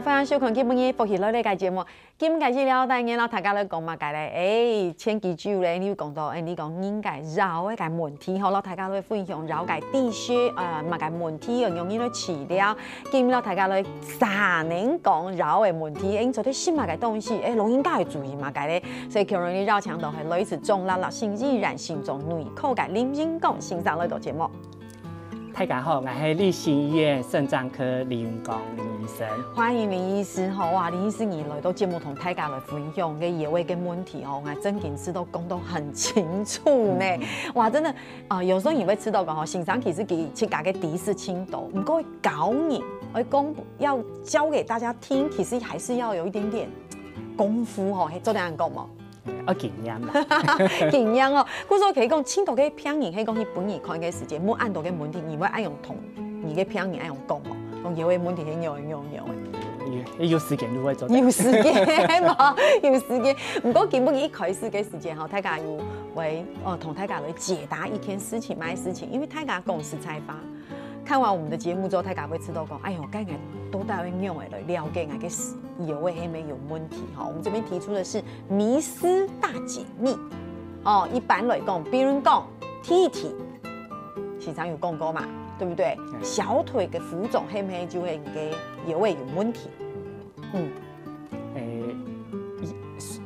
欢迎收看今日福喜乐的节目。今开始了，当然啦，大家咧讲嘛，介咧，前几集咧，你讲到，你讲应该绕的个问题，好咯，大家咧分享绕个地区嘛个问题，容易咧治疗。今日大家咧3年讲绕的问题，做啲新嘛个东西，老应该注意嘛介咧。所以，今日你绕墙都系类似中辣辣心自然心中内口嘅林英讲欣赏呢个节目。大家好，我是立新医院肾脏科林云光林医生。欢迎林医师吼，哇，林医师你来到节目同大家来分享嘅野味嘅问题吼，我真件事都讲得很清楚呢。哇，真的有时候你会知道讲吼，欣赏其实给去家嘅第一次青岛，唔过教你，我讲要教给大家听，其实还是要有一点点功夫吼，做点人讲嘛。经验啦，经验哦。故说可以讲，青岛嘅片人，可以讲去本人看嘅时间，冇按到嘅问题，你会爱用同你嘅片人爱用讲哦，用有嘅问题係用。有時間都會做。有時間嘛，有時間。唔過基本一開始嘅時間，大家要為同大家來解答一件事情、咩事情，因為大家公司採訪。看完我們的節目之後，大家會知道講，哎呦，該都帶會用來了解那個有味係咪有問題哈？我們這邊提出的是迷思大解密哦。一般來講，比如講體體，時常有講過嘛，對不對？小腿嘅浮腫係咪就係嘅有味有問題？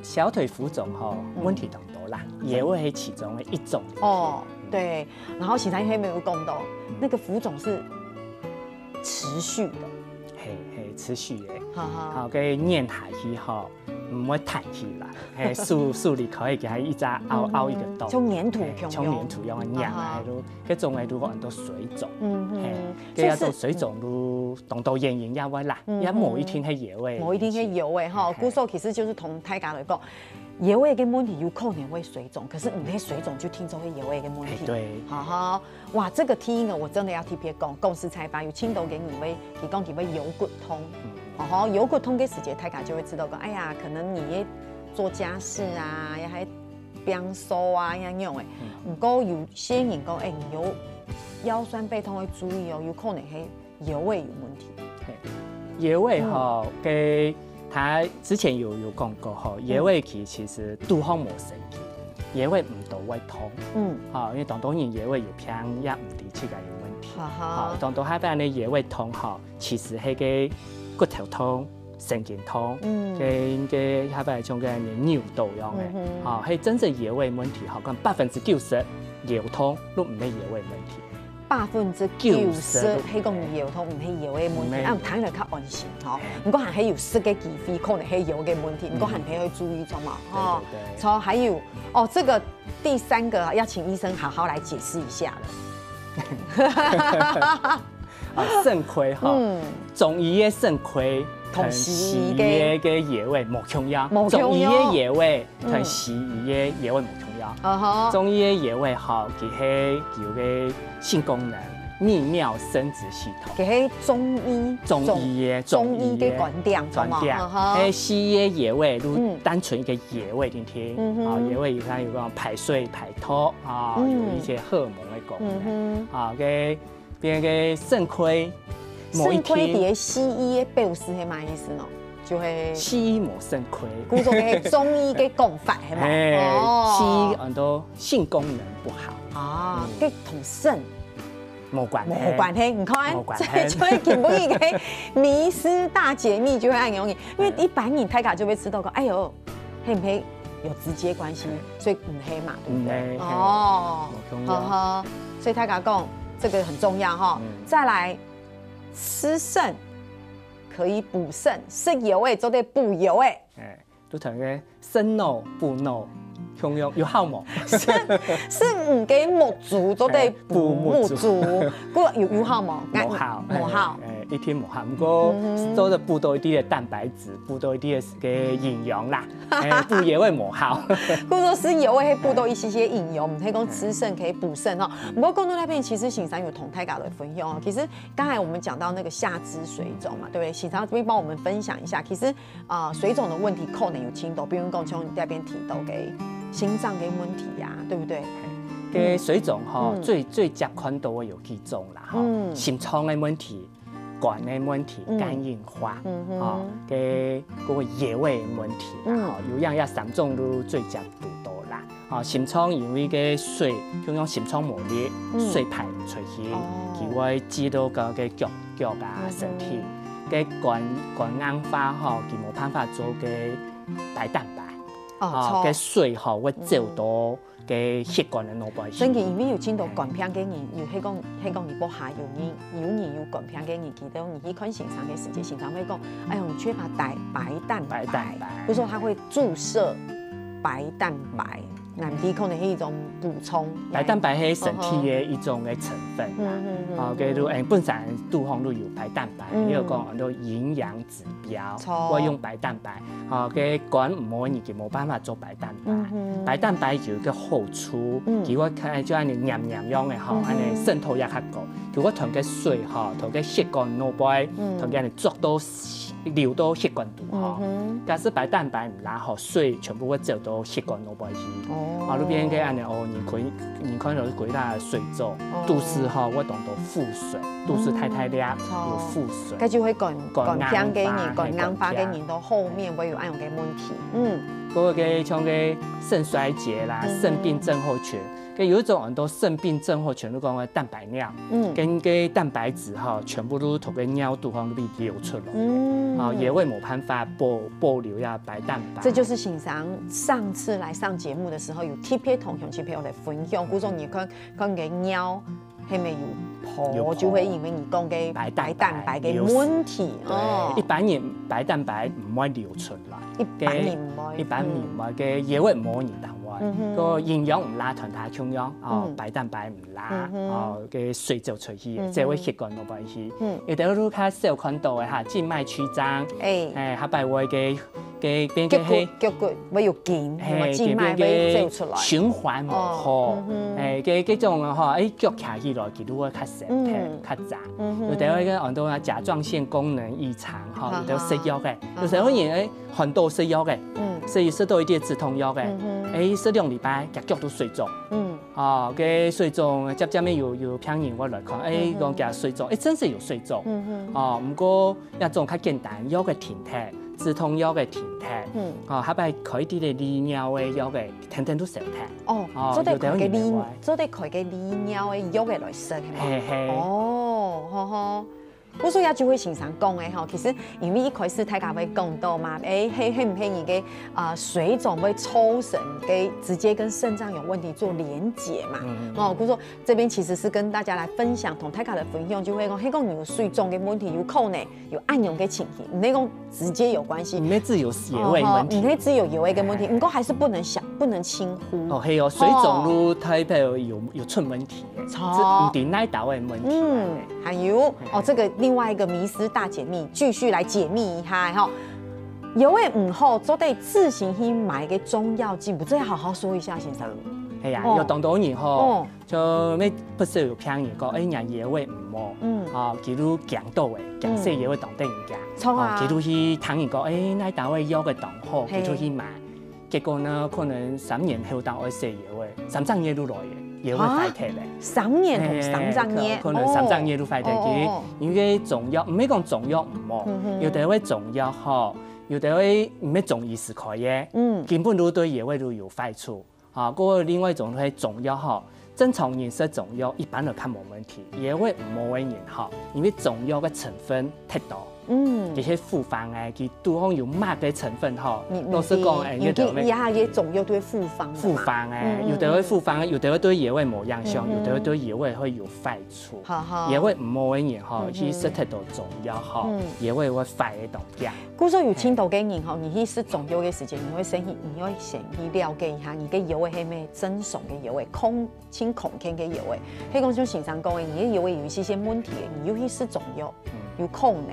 小腿浮腫哈，問題同多啦，野味係其中的一種。哦，對。然後時常係咪有講到，那個浮腫是持續的，係持續嘅。好，佢黏下去吼，唔會彈起來，樹裡可以給它一扎凹一個洞，像粘土像粘土一樣黏來咯。佢種係如果很多水腫，佢有種水腫都當到原因也會啦，也某一天係野味，某一天係野味哈。古時候其實就是同大家來講。野味嘅問題有可能會水腫，可是唔係水腫就聽做係野味嘅問題。對，好，哇，這個聽我真的要特別講，公司採訪有青島嘅你會，佢講佢會有骨痛，有骨痛嘅時節，大家就會知道講，哎呀，可能你做家事啊，又係變數啊，一樣嘅。唔過有些人講，你有腰酸背痛要注意哦，有可能係野味有問題。野味哈嘅。他之前有講過吼，野味其實肚腔冇神經，野味唔到胃痛，因為當然野味有偏也唔啲出嚟有問題，當喺邊嘅野味痛吼，其實係個骨頭痛、神經痛，嘅喺邊種嘅尿道樣嘅，係真正野味問題，可能90%腰痛都唔係野味問題。90%係講腰痛，唔係腰嘅問題，睇嚟較安心嗬。唔過係有10嘅機會可能係腰嘅問題，唔過係可以注意咗嘛。哦，錯，還有這個第3個要請醫生好好來解釋一下了。腎虧哈，中醫嘅腎虧同西醫嘅野味冇同樣，中醫嘅野味同西醫嘅野味冇同樣。中醫嘅野味哈，佢係叫嘅性功能泌尿生殖系統。佢係中醫嘅觀點，係西醫嘅野味都單純一個野味聽聽。野味有它有個排水排脫有一些荷爾蒙嘅功能。嘅邊個腎虧，腎虧喺西醫嘅表示係咩意思呢？就係西醫冇腎虧，古種嘅中醫嘅講法係嘛？西醫很多性功能不好跟同腎冇關係，唔看，所以根本嘅迷思大解密就會很容易，因為一般人大家就會知道個，哎呦，係唔係有直接關係，所以唔係嘛，對唔對？所以大家講這個很重要哈。再來吃腎。可以補腎，食油誒就得補油誒。都同嘅生腦補腦，同樣有效冇？食唔嘅木足就得補木足，嗰有效冇？冇效，冇效。一天无效，不过做的补多一啲嘅蛋白质，补多一啲嘅营养啦，补野味无效。或者说吃野味可以补多一些营养，唔可以讲吃剩可以补肾哦。不过更多那边其实醒山有同大家的分享哦。其实刚才我们讲到那个下肢水肿嘛，对不对？醒山这边帮我们分享一下，其实水肿的问题可能有轻度，比如讲像你那边提到嘅心脏嘅问题呀，对不对？嘅水肿吼，最接看到嘅有几种啦，吼，心脏嘅问题、肝嘅问题、肝硬化，哦，嘅嗰個野味嘅問題啦，有樣3種都最接觸到啦。哦，心臟因為嘅水，叫講心臟磨裂，水排唔出去，佢會擠到個嘅腳啊身體，嘅肝硬化吼，佢冇辦法做嘅白蛋白，哦，嘅水吼會走到。嘅血管嘅腦部，所以因為有見到肝病嘅人，有迄講你不下有人有肝病嘅人，記得你去看心臟嘅時節，心臟會講，哎呦，你缺乏白蛋白，比如說他會注射白蛋白，難啲可能係一種補充。白蛋白係身體嘅一種嘅成分啦，嘅都本身肚方都有白蛋白，呢個講很多營養指標，我用白蛋白，嘅肝唔好你就冇辦法做白蛋白。白蛋白有一個好處，如果佢就按你黏樣嘅吼，按你滲透也較高。如果同嘅水吼，同嘅血管腦部，同嘅你捉到流到血管度吼。假使白蛋白唔拉好，水全部會走到血管腦部去。路邊嘅按你你看到幾大水腫，都是吼我當到腹水，都是太熱有腹水。佢就會肝病嘅人、肝硬化嘅人到後面會有按樣嘅問題。嗰個嘅像嘅腎衰竭啦、腎病症候群，嘅有一種很多腎病症候群都講嘅蛋白尿，跟嘅蛋白質哈，全部都從個尿道方都被流出來，也會冇辦法保留呀白蛋白。這就是醒常上次來上節目的時候有特別同鄉親朋友來分享，嗰種你看嘅尿係咪有破，就會因為你講嘅白蛋白嘅問題。一般人白蛋白唔會流出來。一般人唔會嘅野味唔可以當位，個營養唔拉同佢中央，白蛋白唔拉，嘅水就出去，即係會血管落去。有啲都較少看到嘅嚇，靜脈曲張，下擺會嘅邊嘅腳骨會有筋，靜脈會走出來，循環唔好，嘅種嗬，腳徛起來佢都會較成皮較雜。有啲嘅很多甲狀腺功能異常，嚇，有啲食藥嘅，有時候人很多食藥嘅，食到一啲止痛藥嘅，食2禮拜腳都水腫，嘅水腫，接咩有病人我來看，講嘅水腫，真係有水腫，唔過一種較簡單藥嘅停停。止痛藥嘅停停，下擺開啲嘅利尿嘅藥嘅，停停都少停。做啲開嘅利尿嘅藥嘅來食，係咪？我所以就會經常講嘅吼，其實因為一開始大家會講到嘛，係唔係你嘅水腫會抽神嘅直接跟腎臟有問題做連結嘛？我說這邊其實是跟大家來分享，同大家來分享，就會講，你有水腫嘅問題，有可能有暗湧嘅情形，唔係講直接有關係，唔係只有野味問題，唔係只有野味嘅問題，不過還是不能輕忽。係哦，水腫都代表有出問題嘅，唔係奶豆嘅問題。還有這個。另外一個迷思大解密，繼續來解密一下哈。有位唔好，做得自行去買個中藥進補，這要好好說一下先生。係啊，有當多年吼，就咩不是有聽人講，人野味唔好，佢都強到嘅，強勢野味當得人家，佢都去聽人講，奶豆嘅藥嘅當好，佢都去買，結果呢，可能3年後當愛食野味，3張嘢都來嘅。也會快鐵咧，3年同3張嘢，可能3張嘢都快鐵嘅，因為中藥唔係講中藥唔好，有啲位中藥好，有啲位唔係中醫師開嘅，根本都對野味都有壞處。嗰個另外一種係中藥好，正常人食中藥一般都看冇問題，野味唔好嘅人好，因為中藥嘅成分太多。这些复方诶，佮拄好有乜嘅成分吼，老师讲诶，有啲以下嘅中药对复方，复方诶，有的会复方，有的会对野味冇影响，有的会对野味会有坏处。野味唔好嘅人吼，去食太多中药吼，野味会坏嘅东西。故说有青岛嘅人吼，你去食中药嘅时间，你会先去了解一下，你嘅药味系咩真爽嘅药味，清空间嘅药味。迄讲像先生讲嘅，你嘅药味有一些问题，你又去食中药，有可能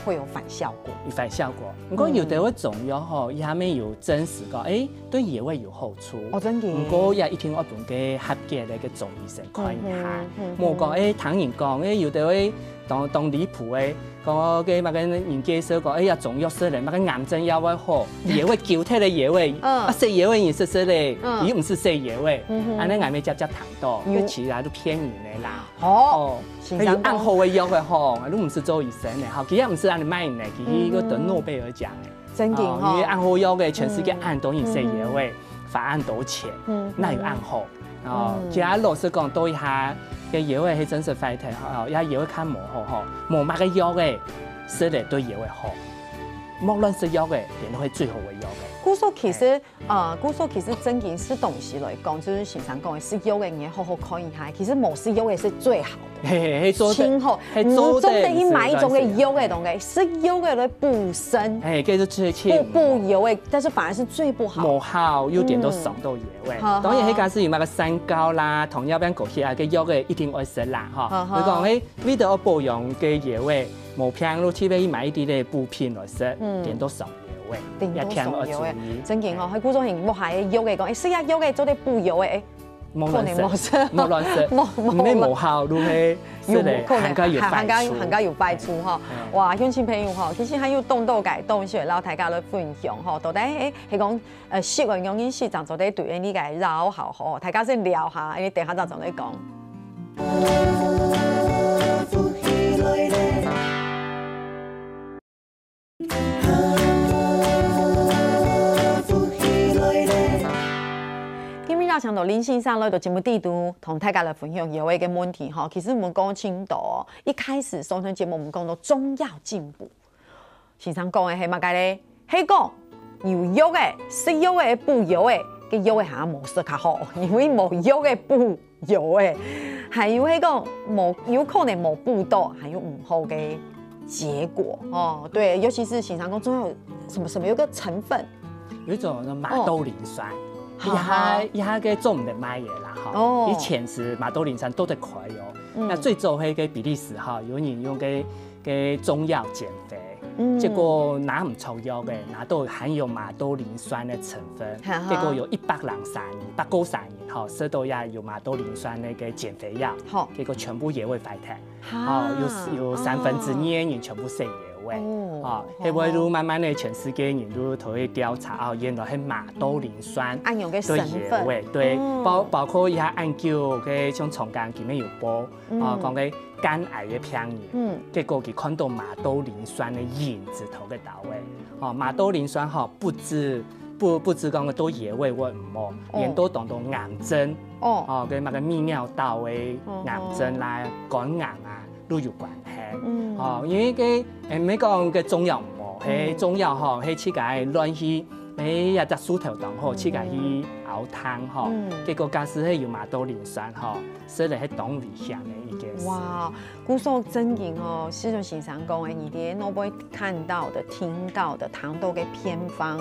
会有反效果。有反效果，不过有的会中药吼，伊下面有证实讲，对野味有好处。哦，真嘅。不过也一定要本嘅合格嘅个中医生看一下，莫讲唐人讲，有的会当离谱诶，讲嘅乜嘅人介绍讲，呀中药食咧，乜嘅癌症药会好，野味救体嘅野味，食野味也食咧，伊唔是食野味，安尼癌咪接糖多，佢其他都骗人嘅啦。哦，有暗号嘅药嘅吼，都唔是做医生嘅，吼，其實唔是安尼賣嘅，其實個得諾貝爾獎嘅。真嘅吼，因為暗號藥嘅全世界按當然食野味，法案多錢，那有暗號。哦，其他老師講到一下嘅野味係真實快睇，吼，也野味看無好吼，無乜嘅藥嘅食嚟對野味好，莫亂食藥嘅，點都係最好嘅藥嘅。故說其實整件是東西來講，就是先生講嘅食藥嘅嘢好好看一下，其實冇食藥嘅是最好的，清好，唔做得去買一種嘅藥嘅東西，食藥嘅來補身，叫做補藥嘅，但是反而是最不好。冇好，有點都爽到野味。當然，迄家是有乜個三高啦，糖尿病嗰些啊嘅藥嘅一定愛食啦，嚇。佢講為咗保養嘅野味，冇平路去買一啲嘅補品來食，點都爽。定都爽藥嘅，真嘅嗬！喺古種人冇係藥嘅講，食下藥嘅做啲補藥嘅，可能冇食，冇亂食，咩冇效都係，行家有敗處嗬！哇，鄉親朋友嗬，其實還有動到解動，所以老大家來分享嗬，到底係講食完用飲食，就做啲對你嘅繞好嗬，大家先聊下，你等下就同你講。請到林先生來到節目地度，同大家來分享有一個問題哈。其實我們講青島，一開始上場節目我們講到中藥進補，先生講嘅係乜嘅咧？係講有藥嘅、食藥嘅、補藥嘅，嘅藥嘅係冇食較好，因為冇藥嘅補藥嘅，還有係講有可能冇補到，還有唔好嘅結果哦。對，尤其是先生講中藥什麼有個成分，有一種馬兜鈴酸。一下嘅做唔得買嘢啦，哈！以前是馬兜鈴酸都得快哦。那最早係嘅比利時哈，有人用嘅中藥減肥，結果拿唔錯藥嘅，拿到含有馬兜鈴酸嘅成分，結果有193年，193年，哈，食到也有馬兜鈴酸嘅減肥藥，結果全部野味敗退，有2/3人全部食野味。啊，係為咗慢慢的全世界人都頭去調查啊，原來係馬兜鈴酸對野味，對，包括一下研究嘅像長江裡面有報啊，講嘅肝癌嘅病人，結果佢看到馬兜鈴酸嘅影子頭嘅到位，哦，馬兜鈴酸哈不止講嘅多野味會唔好，連都當到癌症，哦，跟乜嘅泌尿道嘅癌症啦、肝癌啊都有關係。哦，因為唔係講嘅中藥唔好，係中藥嗬，係自家亂去，喺一隻樹頭當嗬，自家去熬湯嗬，結果假使係有馬兜鈴酸嗬，食嚟係當危險嘅一件事。哇，古說真言哦，師兄先生講嘅，你哋都會看到的、聽到的糖豆嘅偏方。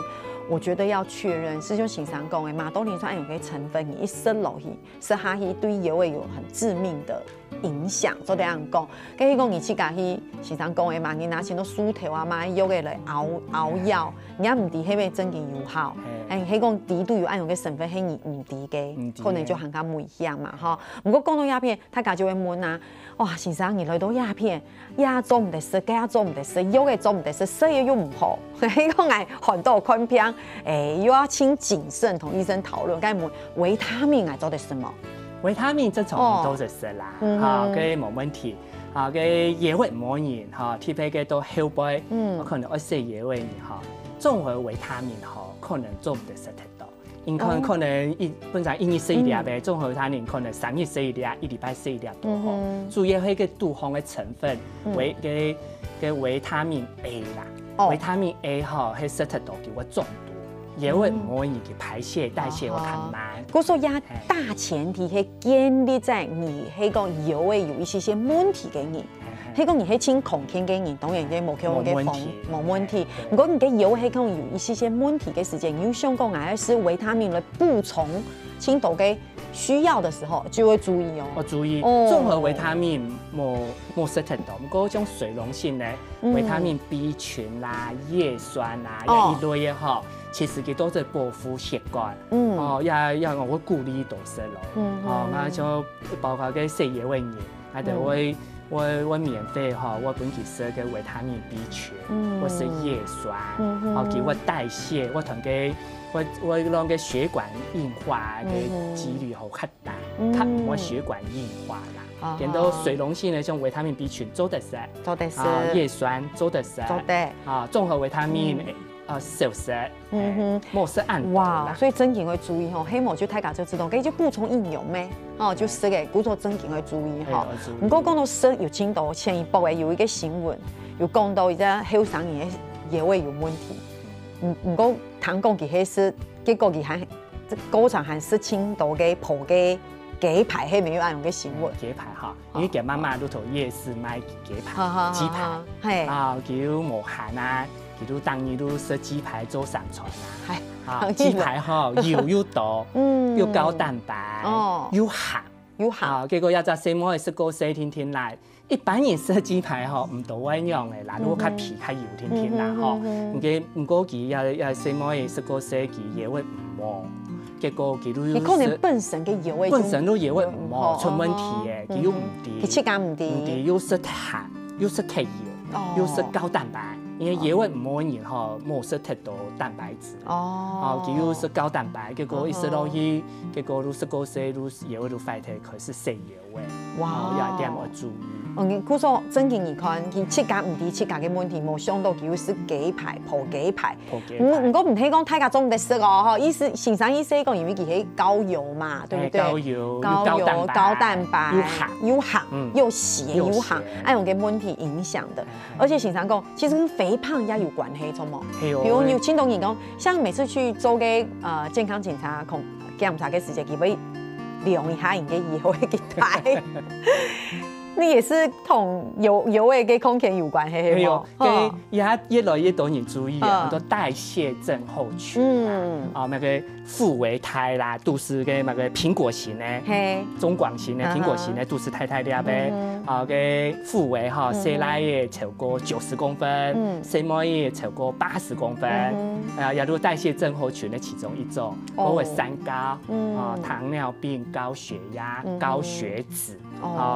我覺得要確認，師兄先生講嘅馬兜鈴酸有個成分，你一食落去，食下去對野味有很致命的影響，所以這樣講。跟佢講，你自家去先生講嘅嘛，你拿錢到薯條啊買藥嘅來熬藥，你也唔知係咪真嘅有效。佢講滴都有按用嘅成分係唔滴嘅，可能就更加危險嘛，嗬。不過講到鴉片，大家就會問啊，哇，先生你來到鴉片，也做唔得食，嘅做唔得食，藥嘅做唔得食，食嘢又唔好。佢講係很多看片，又要請謹慎同醫生討論，該問維他命係做得什麼？維他命正常都是食啦，嚇，佢冇問題。嚇，佢野味冇人嚇，特別嘅都後背，我可能愛食野味嚇，綜合維他命嚇，可能做唔得食太多。因可能本来1日食1粒的，综合维他命可能3日食1粒，1礼拜食1粒都好。主要迄个杜洪的成分维他命 A 啦，维他命 A 吼，迄摄取到叫我中毒。也会唔可以给排泄代谢会很慢。我说呀，大前提是建立在你迄个药会有一些问题给你，迄个你係清空天给你，當然嘅冇問題。如果你嘅藥係講有一些問題嘅時間，你想講還是維他命來補充清度嘅需要的時候，就會注意哦。我注意，綜合維他命冇攝取到，不過種水溶性嘅維他命 B 群啦、葉酸啦，一類嘅吼。其實佢都係保護血管，也我會鼓勵到食咯，我就包括嘅食野味嘢，我哋會免費我本期食嘅維他命 B 群，或是葉酸，叫我代謝，我同佢我讓嘅血管硬化嘅幾率好較大，較唔會血管硬化啦。見到水溶性嘅種維他命 B 群做得食，葉酸做得食，綜合維他命。少食，冇食按哇，所以真件去注意吼，希望就大家就知道，佢就補充營養咩？就食嘅，故作真件去注意吼。唔過講到食有進度，前一步嘅有一個新聞，有講到而家後生年嘅腸胃有問題。唔過聽講佢係食，結果佢係高場係食青島嘅破嘅雞排，係咪有按樣嘅新聞？雞排哈，因為佢媽媽都同夜市買雞排，雞排叫無限啊。佢都當年都食雞排做上傳啦，雞排吼油又多，又高蛋白，又鹹，結果一隻細妹食過4天天來，一般人食雞排吼唔到嗰樣嘅啦，如果較皮較油天天啦吼，唔過佢也細妹食過4期嘢會唔好，結果佢都要。可能本身嘅藥味本身都嘢會唔好出問題嘅，佢又唔掂，佢質感唔掂，又食太鹹，又食太油，又食高蛋白。因為野味唔好然後冇攝太多蛋白質，佢又食高蛋白，結果一食落去，結果都食過些都野味都快啲，佢是食野味，有一點要注意。故說真見而看，佢質感唔啲質感嘅問題，冇想到佢食雞排、破雞排。唔過唔係講大家總唔得食哦，意思先生意思講，因為佢係高油嘛，對唔對？高油、高蛋白、又鹹、又鹹、又鹹，按樣嘅問題影響的。而且先生講，其實跟肥胖也有關係，錯冇？比如有聽到人講，像每次去做嘅健康檢查、檢查嘅時間，佢會量一下人嘅以後嘅體態。你也是同油味嘅空氣有關係，係冇？佢越來越多人注意很多代謝症候群那個富維胎啦，都是嘅那個蘋果型嘅，中廣型嘅蘋果型嘅都是太啲嘅，嘅富維哈，細奶嘅超過90公分，細妹嘅超過80公分，也都代謝症候群嘅其中一種，包括三高，糖尿病、高血壓、高血脂，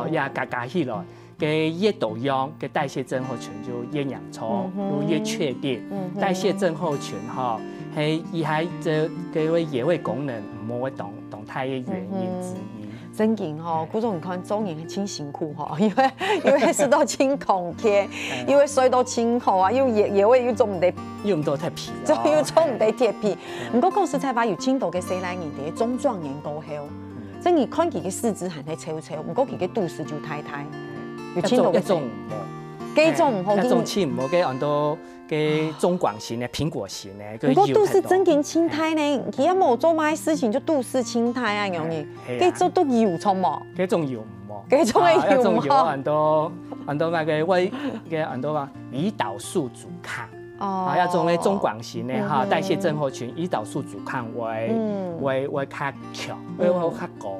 也加起來嘅越多樣嘅代謝症候群就越嚴重，就越確定。代謝症候群係而係這個野味功能唔好嘅動態嘅原因之一。真嘅古種你看做人真辛苦因為食到清空氣，因為水到清口啊，又野味又做唔得，又唔到太皮，又做唔得鐵皮。唔過講實在話，有青島嘅細奶人哋中壯年過後，真係看佢嘅四肢係超超，唔過佢嘅肚子就太大。有青島嘅種唔好，幾種唔好，幾種似唔好嘅很多嘅中廣型嘅蘋果型嘅，不過都是真見青苔呢，佢一冇做乜事情就都是青苔啊，容易，幾種都油錯冇，幾種油唔好，幾種嘅油唔好，很多那個胃嘅很多話胰島素阻抗，一種咧中廣型嘅哈代謝症候群，胰島素阻抗會較強，會較高。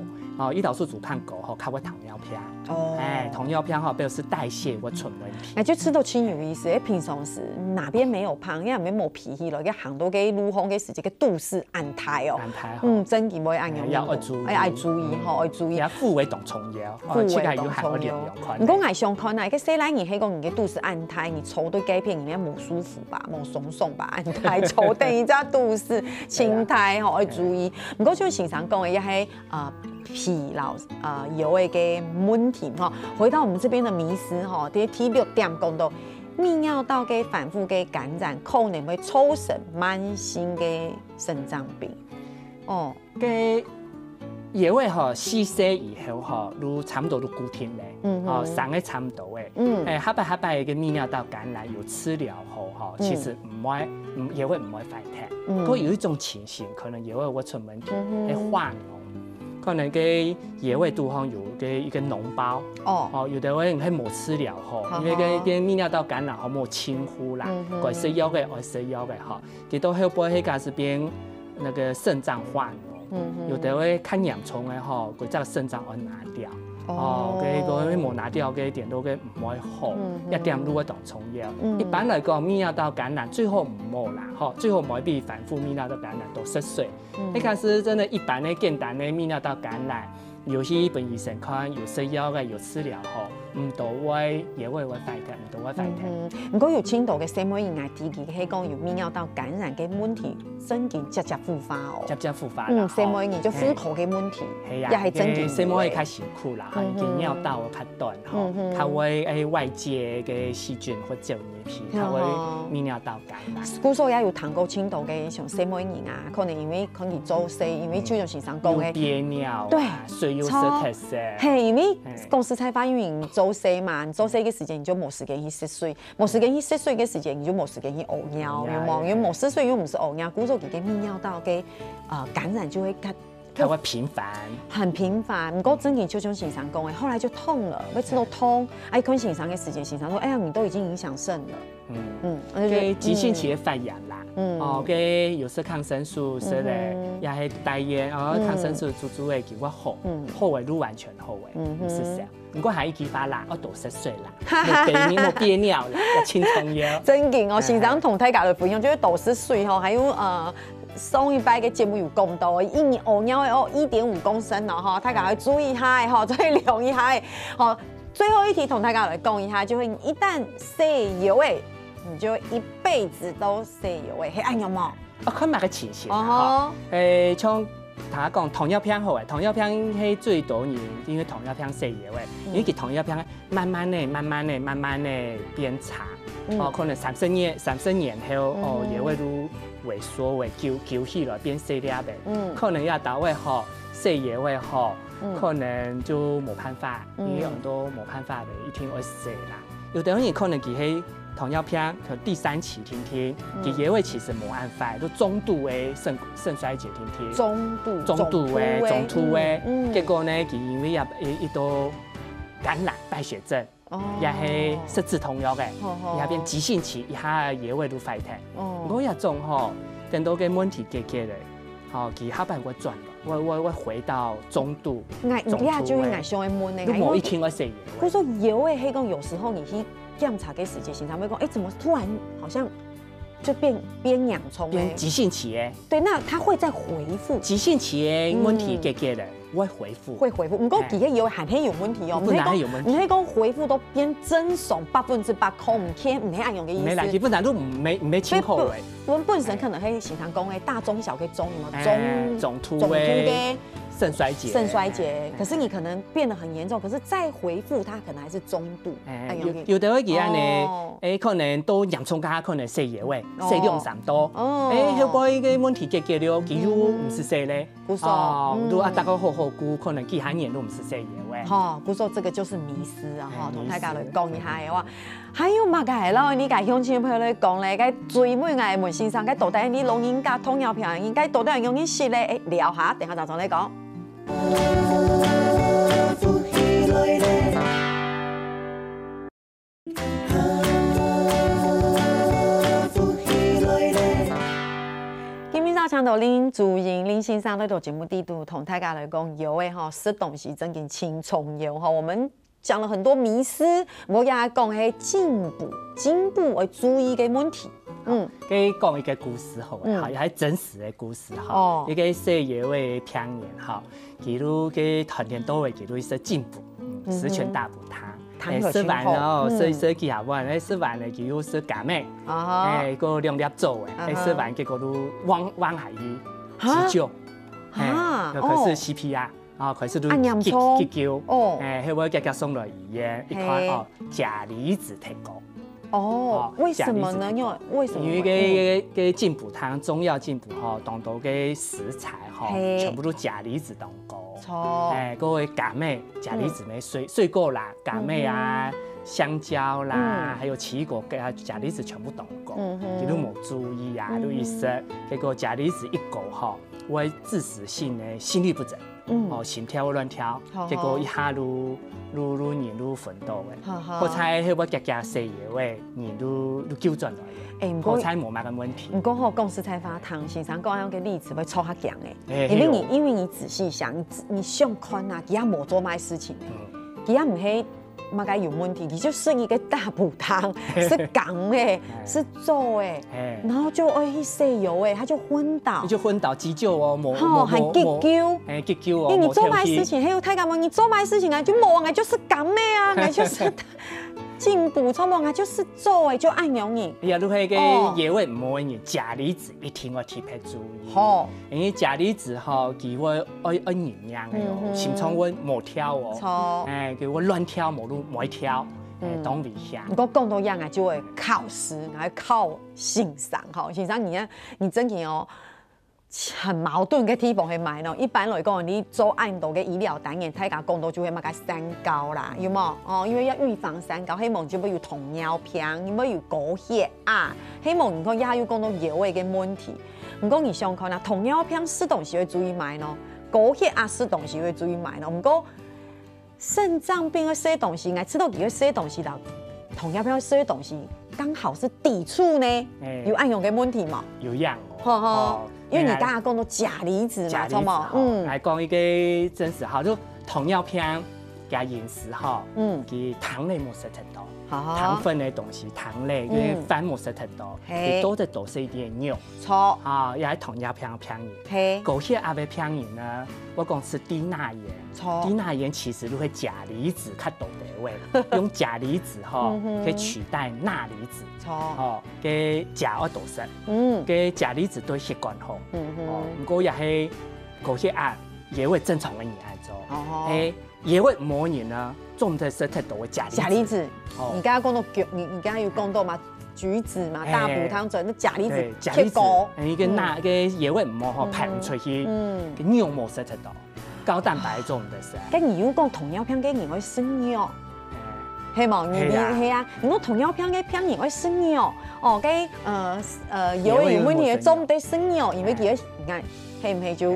胰島素阻抗高較會糖尿病，糖尿病表示代謝會出問題。就吃到清有意思，平常時哪邊沒有胖，因為冇脾氣了，嘅行到嘅路況嘅時節嘅都市安胎哦。真嘅冇按樣。要注意，要注意要注意。富維動重要，富維動重要。唔講係上看啊，個細奶人係講人嘅都市安胎，你抽對雞片，人家冇舒服吧，冇鬆鬆吧，安胎抽等一隻都市青苔要注意。唔過像先生講嘅，也係疲勞有一個問題回到我們這邊的迷思第6點講到泌尿道嘅反覆嘅感染，可能會造成慢性嘅腎臟病。哦，个野味吼洗洗以后吼，都差不多都固定嘞，哦，上个差不多诶，下摆个泌尿道感染有治疗后吼，其实野味唔会反弹，不过有一种情形，可能野味会出问题，会化脓，可能个野味肚方有一个脓包，哦，有的会喺冇治疗后，因为个泌尿道感染后冇清呼啦，改食药嘅，爱食药嘅哈，佢都后背喺家是边那个肾脏化脓。有的会看严重的吼，佢这个肾脏要拿掉，哦，佢冇拿掉嘅点都佢唔会好，一点都会当重要。一般来讲，泌尿道感染最后唔冇啦，吼，最后冇必反复泌尿道感染都10岁。你看是真的一般的简单的泌尿道感染，有些本医生看有食药嘅，有治疗后，唔到位也会反弹，唔到位反弹。不过有轻度嘅生物营养低期，係講有泌尿道感染嘅問題，真嘅節復發哦。節復發啦，生物營養就婦科嘅問題，也係真嘅。生物會較辛苦啦，已經尿道較短吼，它會外界嘅細菌或者黏皮，它會泌尿道感染。古時候也有談過輕度嘅像生物營養啊，可能因為可能早逝，因為就像先生講嘅憋尿，對，水又濕特色，係因為公司才發現早逝嘛，早逝嘅時間你就冇時間去食水，冇時間去食水嘅時間你就冇時間去屙尿，有冇？因為冇食水又唔是屙尿，古時候佢嘅泌尿道嘅感染就會它會頻繁，很頻繁。唔過真嘅就像先生講嘅，後來就痛了，每次都痛。哎，看先生嘅時間，先生說：哎呀，你都已經影響腎了。嘅急性期嘅發炎啦，哦，嘅有時抗生素食咧，也係帶煙，抗生素煮嘅叫我好，好嘅都完全好嘅，唔是這樣。不過還一激發啦，我都10歲啦，冇憋尿啦，要清腸藥。真嘅，我先生同大家嚟分享，就是都10歲吼，還有上一擺嘅節目有講到，一年屙尿嘅1.5公升咯，吼，大家要注意下嘅，吼，注意留意下嘅，吼。最後一題同大家來講一下，就係一旦食藥嘅，你就一輩子都食藥嘅，係安樣冇？看埋個情形啦，像頭先講糖尿病好嘅，糖尿病係最多人因為糖尿病食藥嘅，因為佢糖尿病慢慢地變差，可能30年後藥會都萎縮舊起來變細粒嘅，可能要到位吼食藥會吼。可能就冇辦法，因為很多冇辦法的，一天會死啦。有的人可能佢係糖尿病，佢第3期聽，佢也會其實冇辦法，都中度嘅腎衰竭聽。中度嘅，結果呢，佢因為一到感染敗血症，也係食止痛藥嘅，也變急性期，一下也會都反彈。嗰一種吼，等到嘅問題解決咧，吼，佢下半會轉。我回到中度，你下就會上嘅悶嘅，我一天我食藥。佢說藥嘅係講有時候你去檢查嘅時間，先生會講，哎，怎麼突然好像就變癢蟲？變急性期誒。對，那它會再回復。急性期嘅問題解決了，會回復。會回復，唔過佢嘅藥係有問題哦。不然有問題。你係講回復都變增鬆100%控唔起，唔係按用嘅意思。沒啦，基本上都唔清好嘅。我們本身可能係時常講嘅大中小嘅中，中突嘅腎衰竭，可是你可能變得很嚴重，可是再回復，它可能還是中度。有的會佢呢，可能都嚴重加，可能食藥嘅，食量上多。後背嘅問題解決了，佢又唔是食咧。都大家好估，可能幾年都唔是食藥嘅。好，古說這個就是迷思啊！哈，同大家來講一下嘅話，還有乜嘅咯？你家鄉親朋友來講咧，該最尾嘅問先生，該到底你老人家糖尿病，應該到底係用啲乜咧？聊下，等下就同你講。今朝早到林主任林先生來到節目地度，同大家來講藥嘅吼，食東西真嘅輕鬆藥吼。我們講了很多迷思，我也講係進步要注意嘅問題。佢講一個故事好嘅，好，也係真實嘅故事哈。一個食藥嘅病人哈，佢都嘅團體都會佢都一些進步，十全大補湯。食完咯，食幾下碗，食完咧佢又食減味，個2粒做嘅，食完結果都往下去急救，佢是 CPR，佢是都急救，佢會送到醫院，一看鉀離子提高。哦，为什么呢？因为什么？因为个进补汤、中药进补吼，当到个食材吼，全部都钾离子当高。错。各位镁妹，钾离子没水果啦，镁妹啊。香蕉啦，还有奇异果，给它钾离子全部当高，你都冇注意啊，都一食，结果钾离子一高吼，会致死性的心律不整，心跳会乱跳，结果一下愈奋斗的，好彩迄我夹夹细嘢喂，你都纠正落嚟，好彩冇乜个问题。唔过吼，公司菜花汤，先生讲样个例子会超较强的，因为你仔细想，你想看啊，其他冇做乜事情，其他唔係。嘛该有问题，你就是一个大补汤，是港哎，是粥哎，然后就去吸油哎，他就昏倒，你就昏倒急救哦，还急救，急救哦，你做坏事情，还有太干嘛？你做坏事情啊，就冇啊，就是港哎啊，哎就是进补充冇啊，就是粥哎，就按用你。哎呀，你迄个野味唔好嘅，钾离子一定要特别注意。好，因为钾离子吼，佢会爱营养嘅哦，心脏会冇跳哦。错。佢会乱跳，冇跳，当危险。不过讲到样啊，就会靠食，还靠欣赏哈，欣赏你真嘅哦。很矛盾嘅地方去买咯，一般来讲，你做按度嘅医疗单元，大家讲到就会买个三高啦，有冇？哦，因为要预防三高，希望就要有糖尿病，要有高血压，希望你看也有讲到药味嘅问题。唔过你想看啊，糖尿病适当时会注意买咯，高血压适当时会注意买咯。唔过肾脏病嘅些东西，我知道佢嘅些东西啦，糖尿病嘅些东西刚好是抵触呢，有按用嘅问题嘛？有样哦。因为你刚刚讲到钾离子嘛，错嘛？来讲一个真实哈，就糖尿病加饮食哈，佢糖类冇食太多，糖分的东西，糖类因为饭冇食太多，你多得多食一点肉。错啊，也系糖尿病病人。高血压的病人呢，我讲吃低钠盐。错，低钠盐其实都会钾离子较多地位，用钾离子哈可以取代钠离子。错，哦，嘅钾要多食，嘅钾离子对血管好。不过也系高血压也会正常嘅人来做。也会模拟呢，种在食太多嘅钾离子。你刚刚讲到你刚刚有讲到嘛，橘子嘛，大补汤做那钾离子太高，一个钠嘅也会唔好排唔出去，嘅尿冇食太多，高蛋白做唔得食。咁如果讲糖尿病嘅人可以食肉，係嘛？係啊，如果糖尿病嘅病人可以食肉，哦，嘅有嘅問題做唔得食肉，因為佢嗌。係唔係就？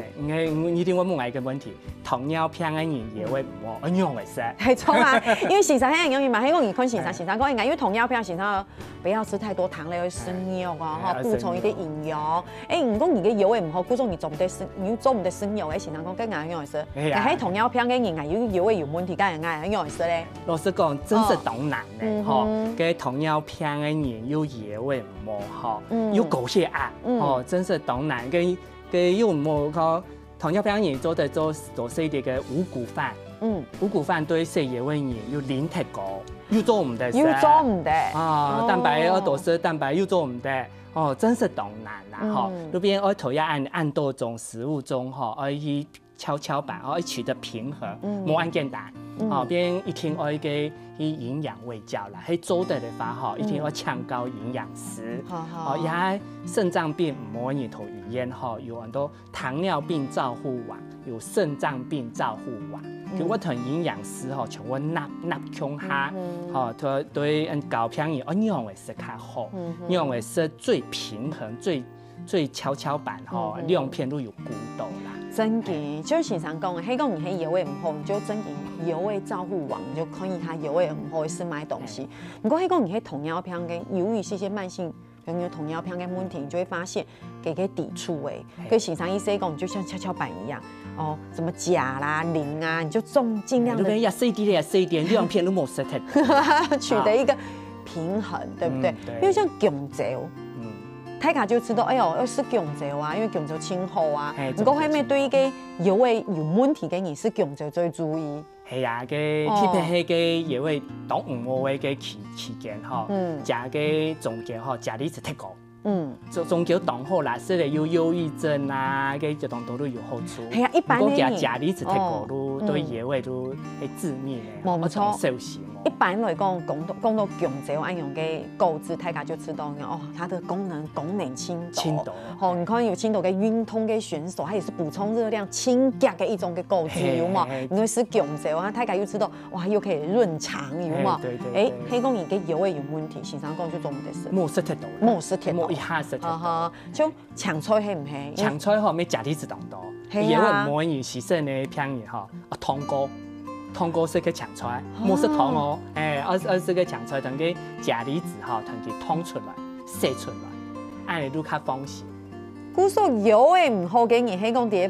一定會問一個問題，糖尿病嘅人也會唔好肉嚟食。係錯啊，因為時常喺人講嘛，喺我兒坤時常講應該，因為糖尿病時常不要吃太多糖類，去食肉啊，哈，補充一啲營養。唔講而家藥嘅唔好，補充你做唔得食，你做唔得食肉嘅時常講梗係樣嚟食。但係糖尿病嘅人係有藥嘅有問題，梗係嗌樣嚟食咧。老實講，真是當難嘅，嗬，嘅糖尿病嘅人有藥嘅唔好，有高血壓，哦，真是當難嘅。又冇個糖尿病人做食啲嘅五穀飯，五穀飯對血液位人要磷太高，又做唔得，啊，蛋白要多食蛋白又做唔得，哦，真是當難啦，嗬，嗰邊我頭要按多種食物中，嗬，我去蹺板，我取得平衡，冇按簡單，哦，邊一天我嘅去營養衛教啦，喺做得嘅話，嗬，一天我搶高營養師，哦，也腎臟病唔可以同醫院，嗬，有很多糖尿病照護網，有腎臟病照護網，叫我同營養師，嗬，從我納強下，嗬，對高病人，我樣會食較好，樣會食最平衡、最蹺板，嗬，兩片都有骨頭啦。真嘅，就時常講，喺講你喺藥味唔好，你就真嘅藥味照護網，你就看一下藥味唔好去買東西。不過喺講你喺糖尿病嘅，由於是一些慢性，比如糖尿病嘅問題，你就會發現佢嘅抵觸誒。跟時常醫生講，你就像蹺蹺板一樣，哦，什麼鉀啦、磷啊，你就盡量的。你要細啲，要細啲，兩片都冇食太。取得一個平衡，對不對？因為像香蕉。大家就知道，哎呦，要食香蕉啊，因為香蕉清好啊。不過後面對於個藥味有問題嘅人，食香蕉最注意。係啊，嘅特別係個藥味當唔好嘅期間，嗬，食嘅中間嗬，鉀離子太高。终究当好啦，说咧有忧郁症啊，个就当多都有好处。系啊，一般咧，假离子太过路对野味都会致命咧，冇错，受洗。一般来讲，讲到强者，按用嘅购置，大家就知道哦，它的功能轻度。哦，你看有轻度嘅运动嘅选手，它也是补充热量、轻脚嘅一种嘅购置，有冇？因为是强者啊，大家又知道哇，又可以润肠，有冇？对。黑讲伊嘅药味有问题，先生讲就做唔得事。冇失铁道，冇失铁道，冇一下失铁道。就抢菜系唔系？抢菜吼，咩假离子当多，野味唔可以牺牲嘅偏嘢吼，通过是个抢出来，冇是糖哦，而是个抢出来，等个钾离子哈，等佢通出来、射出来，按你愈较方便。古说药诶唔好嘅，而係講啲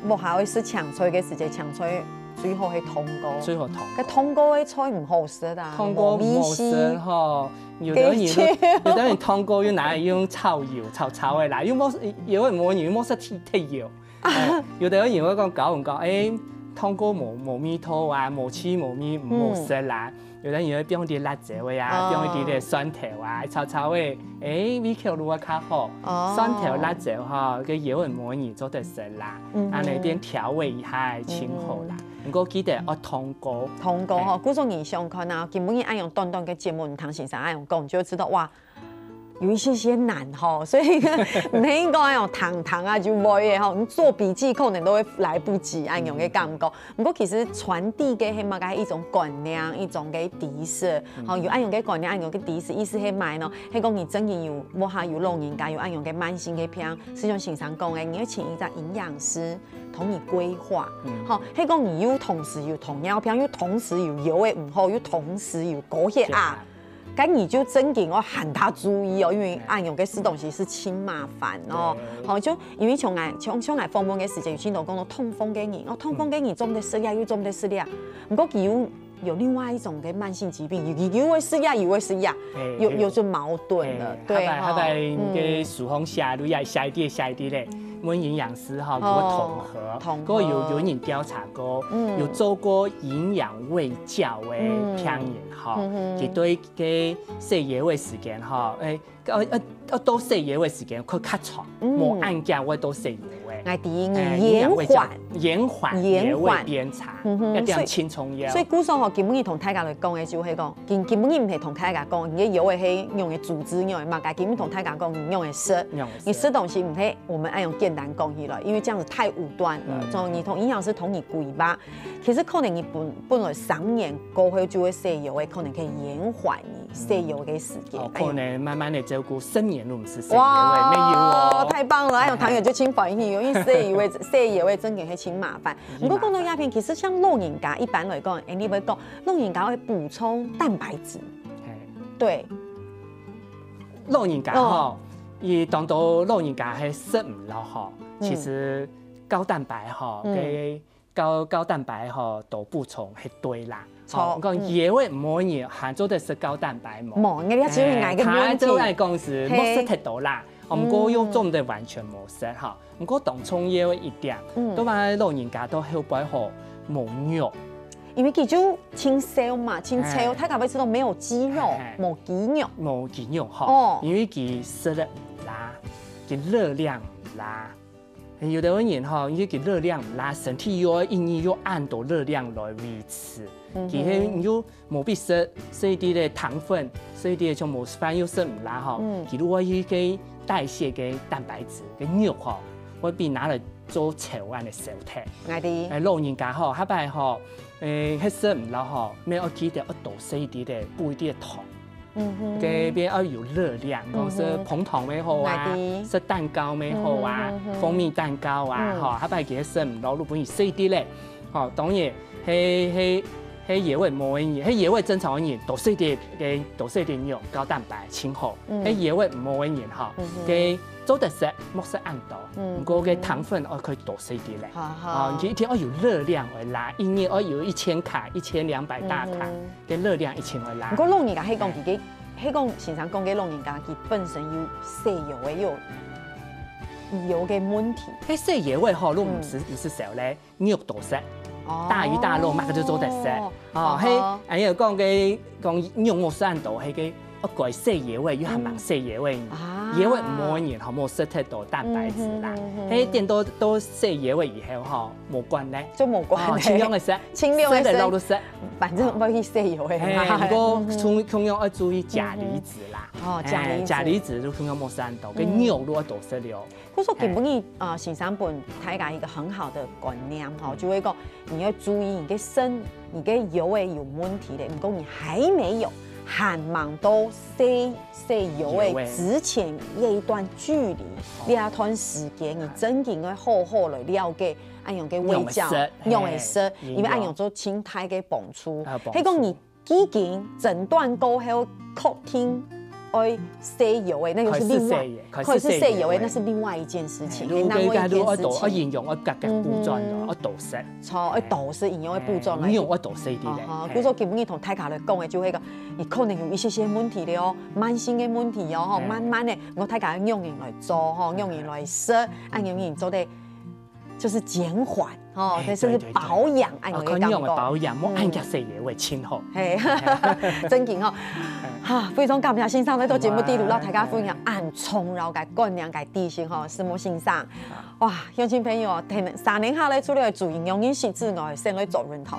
木下會是搶菜嘅時節，搶菜最好係通過。最好通。個通過嘅菜唔好食啊，通過唔好食吼，有的人通過要拿來用炒油炒嘅啦，有冇有冇有冇食鐵油？有的人會講講通過冇味道啊，冇黐冇味唔好食啦。有的人會變啲辣椒啊，變啲蒜頭啊，炒嘅，味口如果較好，蒜頭辣椒哈，個油唔可以做得食啦，安尼點調味一下清好啦。不過記得要通過吼，古種人想看啊，根本按用短嘅節目，唔通先生按用講，就知道哇。有一些難吼，所以唔係應該按用糖啊就冇嘅吼，你做筆記可能都會來不及按用嘅感覺。不過其實傳遞嘅係乜嘅一種觀念，一種嘅知識，吼有按用嘅觀念，按用嘅知識，意思係乜呢？係講你真係有冇下有老人家有按用嘅慢性嘅病，是像先生講嘅，你要請一個營養師同你規劃，吼係講你有同時有糖尿病，又同時有藥嘅唔好，又同時有高血壓。咁你就真嘅我喊他注意哦，因為按用嘅吃東西是輕麻煩哦。好就因為從愛放風嘅時節，有先頭講到痛風嘅人，痛風嘅人做唔得食藥，又做唔得食藥。不過佢有另外一種嘅慢性疾病，又會食藥，又會食藥，有就矛盾了。對，他在嘅書上寫，你也寫一啲咧。問營養師哈，給我統合，有人調查過，有做過營養衛教嘅評研哈，佢對嘅食野味時間哈，都食野味時間佢較長，冇按價我都食野味。係啲延緩野味變差，一定要輕重要。所以古時候基本上同大家來講嘅就係講，基本唔係同大家講，你嘅野味係用嘅組織用嘅嘛，基本同大家講你用嘅食，你食東西唔係我們按用簡單講起來，因為這樣子太武斷了。就你同營養師同你規劃，其實可能你本來3年過後就會食藥嘅，可能可以延緩你食藥嘅時間。可能慢慢地照顧10年都唔是食藥嘅，沒有哦。太棒了，按用糖藥就輕反應，因為食藥嘅真嘅係輕麻煩。不過講到鴉片，其實像老人家一般來講，你會講老人家會補充蛋白質。對，老人家吼，伊當到老人家係食唔落吼，其實高蛋白吼，高蛋白吼都補充係對啦。我講野味唔可以限做得食高蛋白冇。冇，你只係嗌嘅問題。佢嚟講是冇食太多啦，唔過又做唔得完全冇食嚇。唔過當中野味一點，都話老人家都好擺好冇肉。因為佢就清瘦嘛，清瘦，大家會知道沒有肌肉，冇肌肉，冇肌肉哈。因為佢食得唔拉，佢熱量唔拉。有的人哈，因為佢熱量唔拉，身體又因要按到熱量來維持。佢係你又冇必食一啲嘅糖分，一啲嘅像冇飯又食唔拉哈。佢如果要嘅代謝嘅蛋白質嘅肉哈，會被拿來做炒案嘅小體。老人家哈，佢擺哈。迄食唔落吼，咩我記得要多食一啲嘅，補一啲嘅糖，嘅邊要有熱量，講是膨糖咩好啊，食蛋糕咩好啊，蜂蜜蛋糕啊，吼，佢擺佢食唔落，如果你食一啲咧，吼，當然係野味冇嘅嘢，野味正常嘅嘢多食啲嘅，多食啲肉，高蛋白清好，野味冇嘅嘢吼，嘅。做得食，莫食按多。不過嘅糖分我可以多食啲咧。你一天要有熱量來拉，一年要有1000卡、1200大卡嘅熱量一千來拉。不過老人家係講自己，係講先生講嘅老人家，佢本身有食藥嘅有嘅問題。喺食藥嘅吼，都唔是少咧，肉多食，大魚大肉，乜嘅都做得食。係，哎呀講肉莫食按多，係嘅。改食野味，又还蛮食野味，野味唔好然后冇食太多蛋白质啦，迄点都食野味以后吼冇关咧，就冇关清凉的食，清凉的肉都食，反正不去食野味。不过同样要注意钾离子啦，钾离子都同样冇三度，跟牛都要多食了。我说根本你欣赏本大家一个很好的观念哈，就会讲你要注意你的身，你的油味有问题的，不过你还没有。还忙到食油的之前一段距离，你一段时间，你真正要好好来了解按样嘅味教，用的食，因为按样做青苔嘅蹦出，迄讲你已经诊断过后确定爱食油的，那个是另外，可是食油的那是另外一件事情，另外一件事情。我营养我格格补充的，我多食，错，多食营养的补充来。营养我多食啲咧。比如说基本你同大家来讲的就迄个，你可能有一些问题的哦，慢性的问题哦，慢慢的我大家用人来做吼，用人来食，按用人做的。就是减缓哦，甚至保养，按可以用的保养，莫按家食野味清好。嘿，真劲哦！哈，非常感谢先生来到节目底录，让大家分享按从了解观念、解知识吼，是莫先生。哇，乡亲朋友，3年下来除了做营养饮食之外，先来做运动。